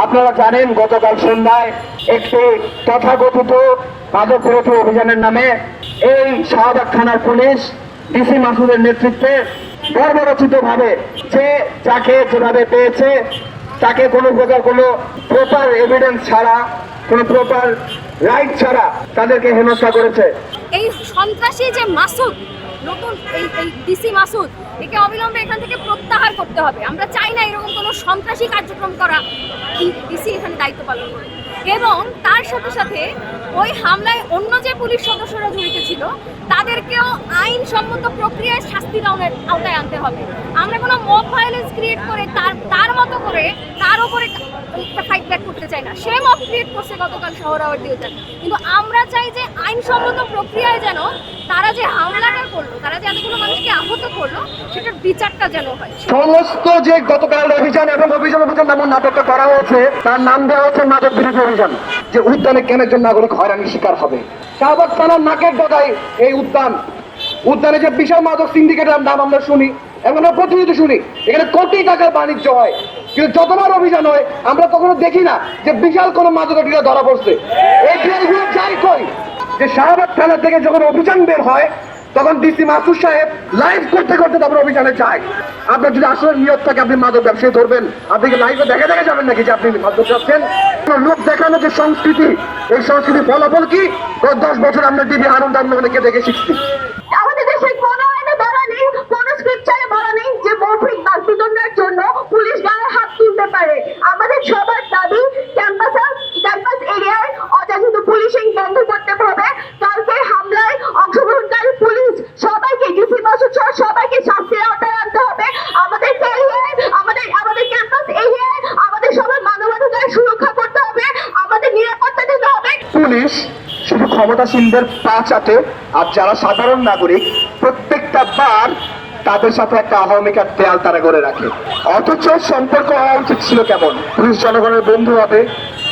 আপনারা জানেন গতকাল সন্ধ্যায় একটি তথাকথিত মাদক বিরোধী অভিযানের নামে এই শাহবাগ থানার পুলিশ ডিসি মাসুদের নেতৃত্বে বর্বরচিত ভাবে যে যাকে যেভাবে পেয়েছে তাকে কোনো প্রকার কোনো প্রপার এভিডেন্স ছাড়া কোনো প্রপার রাইট ছাড়া তাদেরকে হেনস্থা করেছে। এই সন্ত্রাসী যে মাসুদ, নতুন এই ডিসি মাসুদ, একে অবিলম্বে এখান থেকে প্রত্যাহার করতে হবে। আমরা চাই না এরকম কোনো সন্ত্রাসী কার্যক্রম করা ডিসি এখানে দায়িত্ব পালন করে। এবং তার সাথে সাথে ওই হামলায় অন্য যে পুলিশ সদস্যরা জড়িত ছিল তাদেরকেও আইনসম্মত প্রক্রিয়ায় শাস্তির আওতায় আনতে হবে। আমরা কোনো মব ভায়োলেন্স ক্রিয়েট করে তার মতো করে তার উপরে একটা ফাইট ব্যাক করতে চাই না। সে মব ক্রিয়েট করছে গতকাল শহরাওয়ার্দীতে, কিন্তু আমরা চাই যে আইনসম্মত প্রক্রিয়ায় যেন তারা যে হামলাটা করলো, তারা যে এতগুলো মানুষকে আহত করলো, সেটার বিচারটা যেন হয়। সমস্ত যে গতকাল অভিযান এবং অভিযান নামক নাটকটা করা হয়েছে তার নাম দেওয়া হচ্ছে মাদক বিরোধী অভিযান। যে উদ্যানে কেন একজন নাগরিক হয়রানির শিকার হবে। শাহবাগ থানার নাকের ডগায় এই উদ্যানে যে বিশাল মাদক সিন্ডিকেটের নাম আমরা শুনি এবং আমরা প্রতিনিয়ত শুনি, এখানে কোটি টাকার বাণিজ্য হয়, কিন্তু যতবার অভিযান হয় আমরা কখনো দেখি না যে বিশাল কোনো মাদকাটিরা ধরা পড়ছে। এইগুলো যাই কই যে শাহবাগ থানা থেকে যখন অভিযান বের হয় তখন ডিসি মাসুদ সাহেব লাইভ করতে করতে তারপর অভিযানে যায়। আপনার যদি আসলে নিয়ত থাকে আপনি মাদক ব্যবসায়ী ধরবেন, আপনি কি লাইভে দেখা যাবেন নাকি যে আপনি মাদক যাচ্ছেন? লোক দেখানো যে সংস্কৃতি, এই সংস্কৃতির ফলাফল কি? 10 বছর আমরা টিভি আনন্দ আন্দোলনকে দেখে শিখছি। আমাদের দেশে কোনো আইনে বলা নেই, কোনো স্ক্রিপচারে বলা নেই যে মৌখিক বাস্তুদণ্ডের জন্য পুলিশ গায়ে হাত তুলতে পারে। আমাদের সবার দাবি ক্যাম্পাস এরিয়ায় অযাচিত পুলিশিং বন্ধ করতে হবে। কালকের হামলায় অংশগ্রহণকারী পুলিশ সবাইকে, ডিসি মাসুদ সহ সবাইকে শাস্তির আওতায় আনতে হবে। আমাদের ক্যারিয়ার, আমাদের ক্যাম্পাস এরিয়ায় আমাদের সবার মানবাধিকার সুরক্ষা করতে হবে, আমাদের নিরাপত্তা দিতে হবে। পুলিশ শুধু ক্ষমতাসীনদের পা চাটে, আর যারা সাধারণ নাগরিক প্রত্যেকটা বার তাদের সাথে একটা আহ্বানিকার দেয়াল তারা করে রাখে। অথচ সম্পর্ক হওয়া উচিত ছিল কেমন? পুলিশ জনগণের বন্ধু হবে,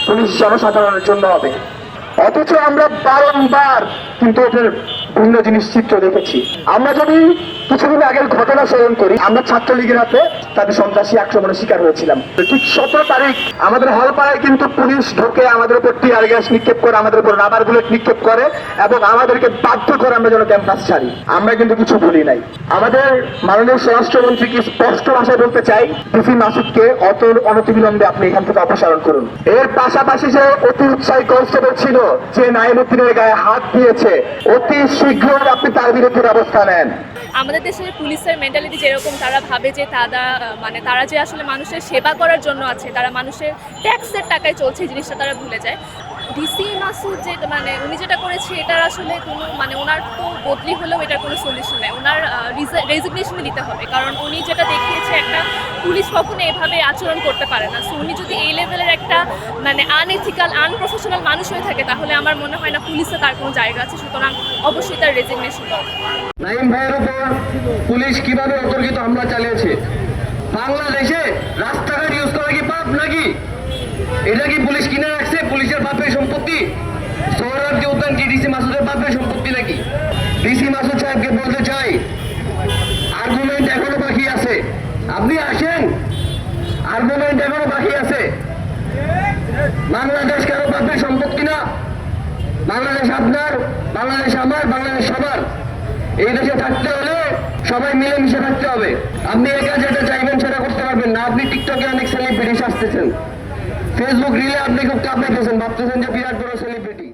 পুলিশ জনসাধারণের জন্য হবে। অথচ আমরা বারংবার কিন্তু এটার ভিন্ন জিনিস চিত্র দেখেছি। আমরা যদি কিছুদিন আগের ঘটনা স্মরণ করি, আমরা ছাত্রলীগের হাতে তাদের সন্ত্রাসী আক্রমণের শিকার হয়েছিলাম। ঠিক 17 তারিখ আমাদের হলপাড়ায় কিন্তু পুলিশ ঢোকে, আমাদের উপর টিয়ার গ্যাস নিক্ষেপ করে, আমাদের উপর রাবার বুলেট নিক্ষেপ করে এবং আমাদেরকে বাধ্য করে আমরা যেন ক্যাম্পাস ছাড়ি। আমরা কিন্তু কিছু ভুলি নাই। আমাদের মাননীয় স্বরাষ্ট্রমন্ত্রী কি স্পষ্ট ভাষায় বলতে চাই, ডিসি মাসুদকে অনতিবিলম্বে আপনি এখান থেকে অপসারণ করুন। এর পাশাপাশি যে অতি উৎসাহী কনস্টেবল ছিল, যে নাইমুদ্দিনের গায়ে হাত দিয়েছে, অতি শীঘ্রই আপনি তার বিরুদ্ধে ব্যবস্থা নেন। আমাদের দেশের পুলিশের মেন্টালিটি যেরকম, তারা ভাবে যে তারা যে আসলে মানুষের সেবা করার জন্য আছে, তারা মানুষের ট্যাক্সের টাকায় চলছে, এই জিনিসটা তারা ভুলে যায়। ডিসি মাসুদ যে উনি যেটা করেছে এটার আসলে কোনো ওনার তো বদলি হলেও এটার কোনো সলিউশন নেই। ওনার রেজিগনেশনে দিতে হবে, কারণ উনি যেটা দেখিয়েছে একটা পুলিশ কখনো এভাবে আচরণ করতে পারে না। সো উনি যদি এই লেভেলের একটা আনএথিক্যাল, আনপ্রফেশনাল মানুষ হয়ে থাকে, তাহলে আমার মনে হয় না পুলিশে তার কোনো জায়গা আছে। সুতরাং অবশ্যই তার রেজিগনেশন দরকার। নাইম ভাইয়ের উপর পুলিশ কিভাবে অতর্কিত হামলা চালিয়েছে? বাংলাদেশে রাস্তাঘাট ইউজ করা কি পাপ নাকি? এটা কি পুলিশ কিনে রাখছে? পুলিশের বাপের সম্পত্তি? সোহরাওয়ার্দী উদ্যান কি ডিসি মাসুদের বাপের সম্পত্তি নাকি? ডিসি মাসুদ সাহেবকে বলতে চাই, আর্গুমেন্ট এখনো বাকি আছে। আপনি আসেন, আর্গুমেন্ট এখনো বাকি আছে। বাংলাদেশ কারো বাপের সম্পত্তি না। বাংলাদেশ আপনার, বাংলাদেশ আমার, বাংলাদেশ সবার। এই দেশে থাকতে হলে সবাই মিলেমিশে থাকতে হবে। আপনি একা যেটা চাইবেন সেটা করতে পারবেন না। আপনি টিকটকে অনেক সেলিব্রিটি আসতেছেন, ফেসবুক রিলে আপনি খুব কাঁপাইতেছেন, ভাবতেছেন যে বিরাট বড় সেলিব্রিটি।